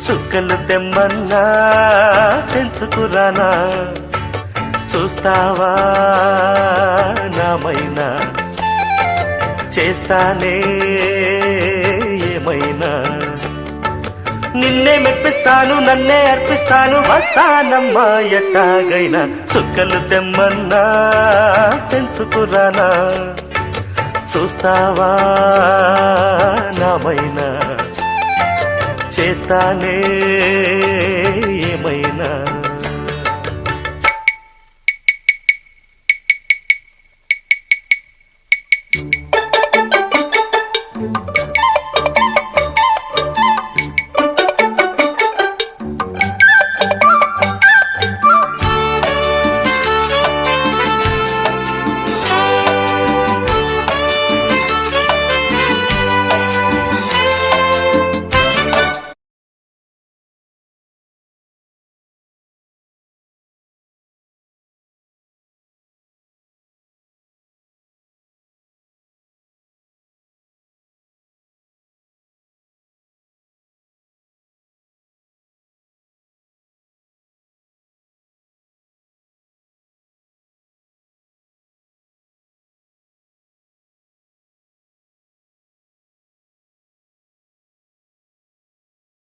చుక్కలు తెమ్మన్నా తెంచుకురానా చూస్తావా నామైనా చేస్తానే ఏమైనా నిన్నే మెప్పిస్తాను నన్నే అర్పిస్తాను వస్తానమ్మా ఎట్టాగైనా చుక్కలు తెమ్మన్నా తెంచుకురానా చూస్తావా నామైనా చేస్తానే ఏమైనా